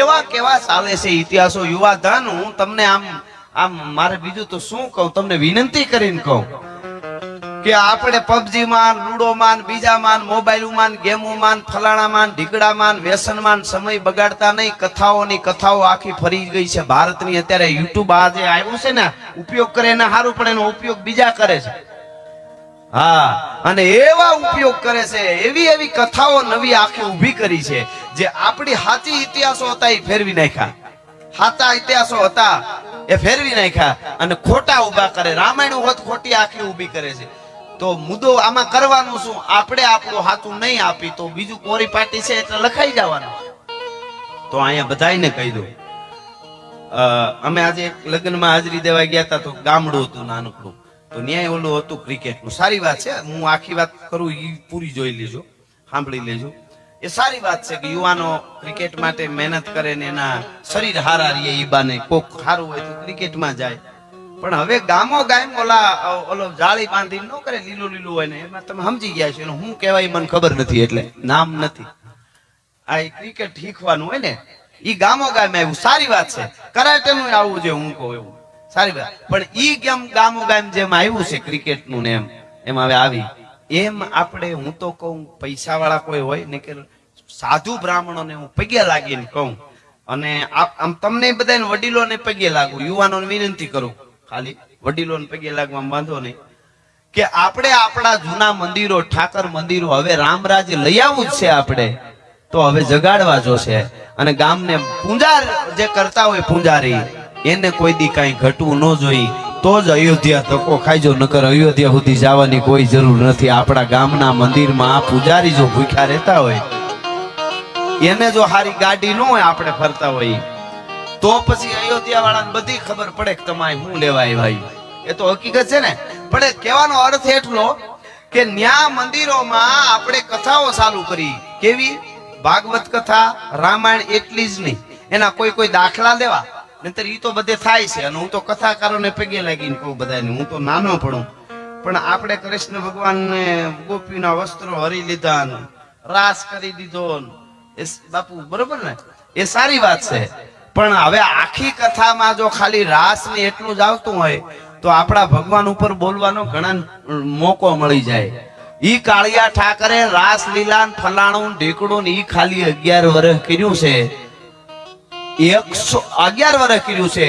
કેવા કેવા ચાલે છે ઇતિહાસો યુવાધન. હું તમને આમ આમ મારે બીજું તો શું કહું, તમને વિનંતી કરીને કહું કે આપણે પબજી માં, લૂડો માં, બીજા માં, મોબાઈલ માં, ગેમો માં, ફલાણા માં, ઢીકડા માં, વ્યસન માં સમય બગાડતા નહીં. કથાઓની કથાઓ આખી ફરી ગઈ છે ભારતની. અત્યારે યુટ્યુબ આ જે આવ્યું છે ને, ઉપયોગ કરે એને સારું, પણ એનો ઉપયોગ બીજા કરે છે. હા, અને એવા ઉપયોગ કરે છે, એવી એવી કથાઓ નવી આખી ઊભી કરી છે જે આપણી સાચી ઇતિહાસો હતા એ ફેરવી નાખ્યા. સાચા ઇતિહાસો હતા એ ફેરવી નાખ્યા અને ખોટા ઉભા કરે. રામાયણ હોત ખોટી આખી ઊભી કરે છે. તો મુદ્દો આમાં કરવાનું શું? આપણે આપણું હાથું નહીં આપી તો બીજું કોરી પાટી છે એટલે લખાઈ જવાનું. તો અહીંયા બધાને કહી દઉં, અમે આજે એક લગ્નમાં હાજરી દેવા ગયા હતા તો ગામડું હતું નાનકડું, તો ન્યાય ઓલું હતું ક્રિકેટનું. સારી વાત છે, હું આખી વાત કરું એ પૂરી જોઈ લેજો, સાંભળી લેજો. એ સારી વાત છે કે યુવાનો ક્રિકેટ માટે મહેનત કરે ને એના શરીર હારા રહીએ. ઈ બાને કોક સારું હોય તો ક્રિકેટમાં જાય. પણ હવે ગામો ગામ ઓલો જાળી બાંધી ન કરે, લીલું લીલું હોય ને એમાં તમે સમજી ગયા છો. હું કહેવાય મને ખબર નથી એટલે નામ નથી. આ ક્રિકેટ શીખવાનું હોય ને ઈ ગામો ગામ આવ્યું, સારી વાત છે. કરાટે નું આવવું જોઈએ, હું કહું એવું સારી વાત. પણ ઈ ગેમ ગામો ગામ જેમ આવ્યું છે ક્રિકેટ નું ને એમ હવે આવી એમ આપણે, હું તો કહું પૈસા વાળા કોઈ હોય ને કે સાધુ બ્રાહ્મણો ને હું પગે લાગીને કહું, અને આમ તમને બધાને વડીલોને પગે લાગુ, યુવાનોને વિનંતી કરું, ખાલી વડીલોને પગે લાગવામાં વાંધો નહીં, કે આપણે આપણા જૂના મંદિરો, ઠાકર મંદિરો હવે રામરાજ લઈ આવવું જ છે આપણે, તો હવે જગાડવા જોશે. અને ગામને પૂંજાર જે કરતા હોય પૂંજારી, એને કોઈ દી કઈ ઘટવું ન જોઈ, તો જ અયોધ્યા ધક્કો ખાઈજો. નકર અયોધ્યા સુધી જવાની કોઈ જરૂર નથી. આપણા ગામના મંદિરમાં પૂજારી જો ભૂખ્યા રહેતા હોય, એને જો હારી ગાડી ન હોય, આપણે ફરતા હોય, તો પછી અયોધ્યા વાળાને બધી ખબર પડે કે તમારે શું લેવાય ભાઈ. એ તો હકીકત છે ને. પણ કહેવાનો અર્થ એટલો કે ન્યા મંદિરોમાં આપણે કથાઓ ચાલુ કરી. કેવી? ભાગવત કથા, રામાયણ એટલી જ નહીં, એના કોઈ કોઈ દાખલા લેવા. નહીતર ઈ તો બધે થાય છે. અને હું તો કથાકારોને પગે લાગીને કહું બધાને, હું તો નાનો પડું, પણ આપણે કૃષ્ણ ભગવાનને ગોપીના વસ્ત્રો હરી લીધા, રાસ કરી દીધો, એ બાપુ બરોબર ને, એ સારી વાત છે. પણ હવે આખી કથામાં જો ખાલી રાસ ને એટલું જ આવતું હોય તો આપણા ભગવાન ઉપર બોલવાનો ઘણા મોકો મળી જાય. ઈ કાળિયા ઠાકરે રાસ લીલા ફલાણું ઢીકડું ઈ ખાલી 11 વર્ષ કર્યું છે. 111 વર્ષ કર્યું છે.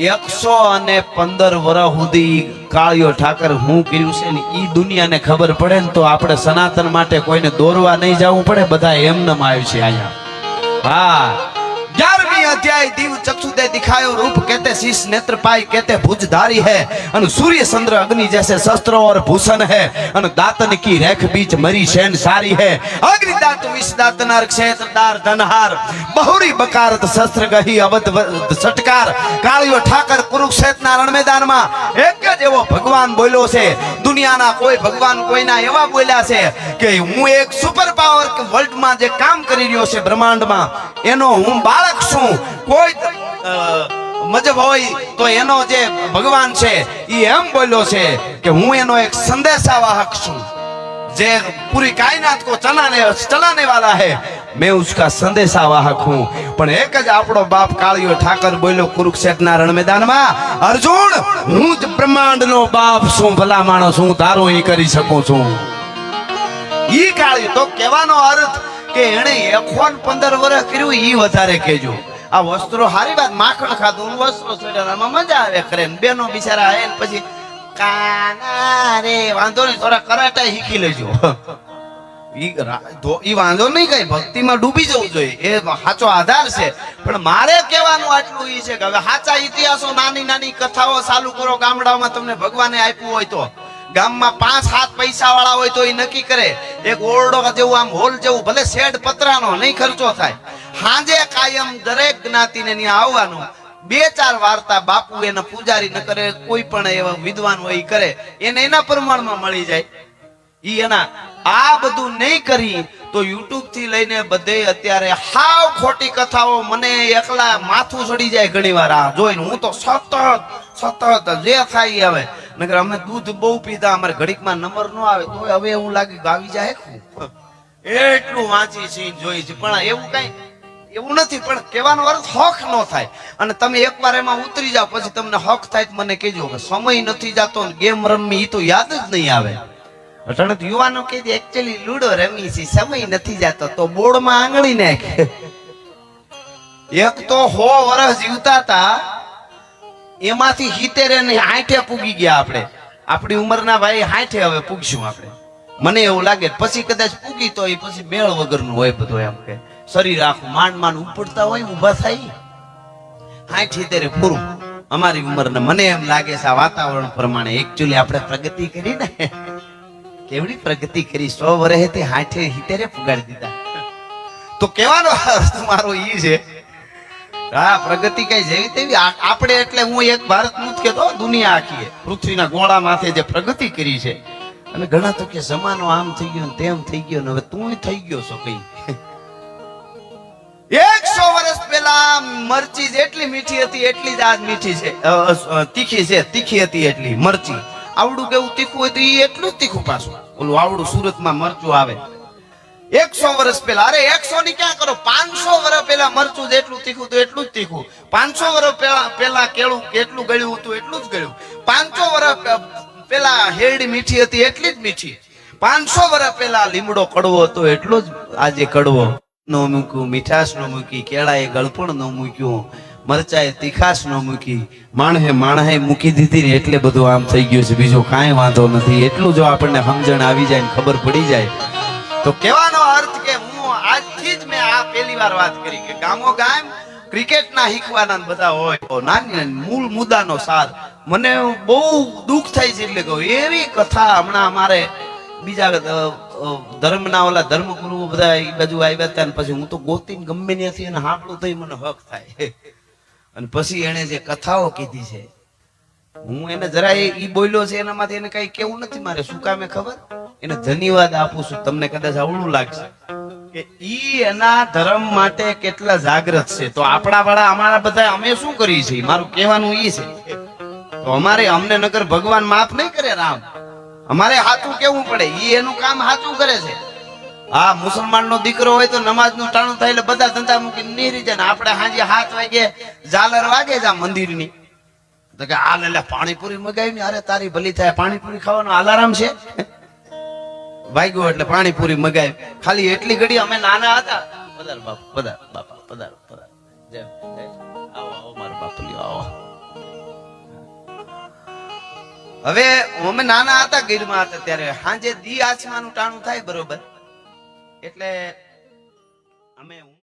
115 વર્ષ સુધી કાળિયો ઠાકર હું કર્યું છે ને ઈ દુનિયાને ખબર પડે ને તો આપણે સનાતન માટે કોઈને દોરવા નહીં જવું પડે. બધા એમનેમ આવ્યું છે અહીંયા. હા, 11वीं अध्याय दिव चक्षु दे दिखायो रूप कहते शीश नेत्र पाई कहते भुजधारी है अन सूर्य चंद्र अग्नि जैसे शस्त्र और भूषण है अन दातन की रेख बीच मरी शैन सारी है अग्नि दात विष दात नर क्षेत्र दार धनहार बहुरी बकारत शस्त्र गही अवध सटकार कालियो ठाकर कुरुक्षेत्र ना रण मैदान में एक ज एवो भगवान बोल्यो छे. दुनियाना कोई भगवान कोईना एवा बोल्या छे के हूँ एक सुपर पावर वर्ल्ड में जे काम करी रह्यो छे ब्रह्मांड में एनो हूँ बाळक छूं. कोई मजब होय तो एनो जे भगवान छे ई एम बोल्यो छे के हूँ एनो एक संदेशावाहक छूं जे पूरी कायनात को चलाने वाला है. मैं उसका संदेशावाहक हूँ. पण एक ज आपड़ो बाप कालियो ठाकर बोल्यो कुरुक्षेत्र ना रण मैदान में, अर्जुन हूँ ज ब्रह्मांड नो बाप छूं, भला माणस हूँ तारो ही करी सकूं छूं. ई कालियो तो कहेवानो अर्थ के एणे 115 વર્ષ કર્યું ઈ વધારે કહેજો. આ વસ્ત્રો હારી વાત, માખણ ખાધું વસ્ત્રો ચડાવવામાં મજા આવે કરે. બેનો બિચારા આય ને પછી કાના રે વાંધો નહીં, થોડા કરાટા શીખી લેજો. ઈ વાંધો નહીં, કઈ ભક્તિમાં ડૂબી જવું જોઈએ, એ સાચો આધાર છે. પણ મારે કહેવાનું આટલું ઈ છે કે હવે સાચા ઇતિહાસો, નાની નાની કથાઓ ચાલુ કરો ગામડામાં. તમને ભગવાને આપ્યું હોય તો ગામમાં 5-7 પૈસા વાળા હોય તો એ નક્કી કરે એક ઓરડો જેવું, આમ હોલ જેવું, ભલે શેડ પતરાનો, નહીં ખર્ચો થાય. હાંજે કાયમ દરેક જ્ઞાતિને ત્યાં આવવાનું. 2-4 વાર્તા બાપુ એના પૂજારી ન કરે, કોઈ પણ એવા વિદ્વાન હોય કરે, એને એના પ્રમાણમાં મળી જાય. ઈ એના આ બધું નહીં કરી તો યુટ્યુબ થી લઈને બધે અત્યારે હાવ ખોટી કથાઓ. મને એકલા માથું ચડી જાય ઘણી વાર આ જોઈને. હું તો સતત જે થાય આવે. નકર અમે દૂધ બહુ પીધા, અમારે ઘડીકમાં નંબર ન આવે તો હવે એવું લાગે ગાવી જાય એટલું વાંચી છે જોઈ છે. પણ એવું કઈ એવું નથી, પણ કહેવાનો અર્થ હક ન થાય. અને તમે એકવાર એમાં ઉતરી જાઓ પછી તમને હક થાય તો મને કહેજો કે સમય નથી જાતો ને ગેમ રમવી એ તો યાદ જ નહીં આવે. અટાણે તો યુવાનો કહે છે એકચ્યુઅલી લૂડો રમી છે, સમય નથી જાતો તો બોર્ડમાં આંગળી નાખે. એક તો 100 વર્ષ જીવતા હતા એમાંથી 70 ને 60 પૂગી ગયા આપણે. આપણી ઉંમરના ભાઈ 60 હવે પૂગશું આપણે, મને એવું લાગે. પછી કદાચ પૂગી તો એ પછી મેળ વગરનું હોય બધું. એમ કે શરીર આખું માંડ ઉપડતા હોય, ઊભા થાય 60 70 પૂરું અમારી ઉંમરના. મને એમ લાગે છે આ વાતાવરણ પ્રમાણે એકચ્યુઅલી આપણે પ્રગતિ કરી ને, કેવડી પ્રગતિ કરી. 100 વર્ષેથી 60 70 પુગાડી દીધા. તો કહેવાનો અર્થ મારો ઈ છે, હા પ્રગતિ કઈ જેવી તેવી આપણે. એટલે હું એક ભારતનું જ કહેતો, દુનિયા આખી પૃથ્વીના ગોળા માથે જે પ્રગતિ કરી છે. અને ઘણા તો કે જમાનો આમ થઈ ગયો તેમ થઈ ગયો ને હવે તું થઈ ગયો છો કઈ. 100 વર્ષ પહેલા મરચી જેટલી મીઠી હતી એટલી જ આજ મીઠી છે, તીખી છે. તીખી હતી એટલી મરચી. આવડું કેવું તીખું હોય તો એ એટલું જ તીખું પાછું. ઓલું આવડું સુરતમાં મરચું આવે 100 વર્ષ પહેલા. અરે 100 ની ક્યાં કરો, 500 વર્ષ પહેલા મરચું જેટલું તીખું તો એટલું જ તીખું. 500 વર્ષ પહેલા કેળું કેટલું ગળ્યું હતું એટલું જ ગળ્યું. 500 વર્ષ પહેલા હેરડી મીઠી હતી એટલી જ મીઠી. 500 વર્ષ પહેલા લીમડો કડવો હતો એટલો જ આજે કડવો. નો મૂક્યું, મીઠાશ નો મૂકી, કેળાએ ગળપણ નો મૂક્યું, મરચાએ તીખાશ નો મૂકી, માણહે મૂકી દીધી ને એટલે બધું આમ થઈ ગયું છે. બીજો કાંઈ વાંધો નથી. એટલું જો આપણને સમજણ આવી જાય ને ખબર પડી જાય તો કહેવાનો અર્થ કે હું આજથી જ મેં આ પહેલી વાર વાત કરી કે ગામો ગામ ક્રિકેટ ના શીખવાના બધા હોય નાની મૂળ મુદ્દાનો સાર. મને બહુ દુઃખ થાય છે. એટલે કહું એવી કથા હમણાં અમારે બીજા ધર્મના ઓલા ધર્મગુરુઓ બધા એ બાજુ આવ્યા હતા ને પછી હું તો ગોતીને ગમે ત્યાંથી એને સાંભળું થઈ મને હક થાય. અને પછી એને જે કથાઓ કીધી છે હું એને જરા એ બોલ્યો છે એનામાંથી એને કઈ કેવું નથી મારે. શું કામે ખબર? એને ધન્યવાદ આપું છું. તમને કદાચ અવળું લાગશે કે ઈ એના ધર્મ માટે કેટલા જાગૃત છે. તો આપણા વાળા અમારા બધા અમે શું કરીએ છીએ, મારું કહેવાનું ઈ છે. તો અમારે અમને નગર ભગવાન માફ નહીં કરે રામ, અમારે હાચું કેવું પડે. ઈ એનું કામ હાચું કરે છે. હા મુસલમાન નો દીકરો હોય તો નમાજ નું ટાણું થાય એટલે બધા ધંધા મૂકીને નીરી જાય ને આપણે હાજે 7 વાગે ઝાલર વાગે જા મંદિર ની તો કે આ લે પાણીપુરી મગાવી ને. અરે તારી ભલી થાય, પાણીપુરી ખાવાનો અલાર્મ છે વાગ્યો એટલે પાણીપુરી મગાવી. ખાલી એટલી ઘડી અમે નાના હતા. પધાર બાપ, પધાર બાપા, પધાર પધાર. જય આવો આવો મારા બાપુ આવો. હવે અમે નાના હતા ગીરમાં હતા ત્યારે સાંજે દી આસમાનું ટાણું થાય બરોબર એટલે અમે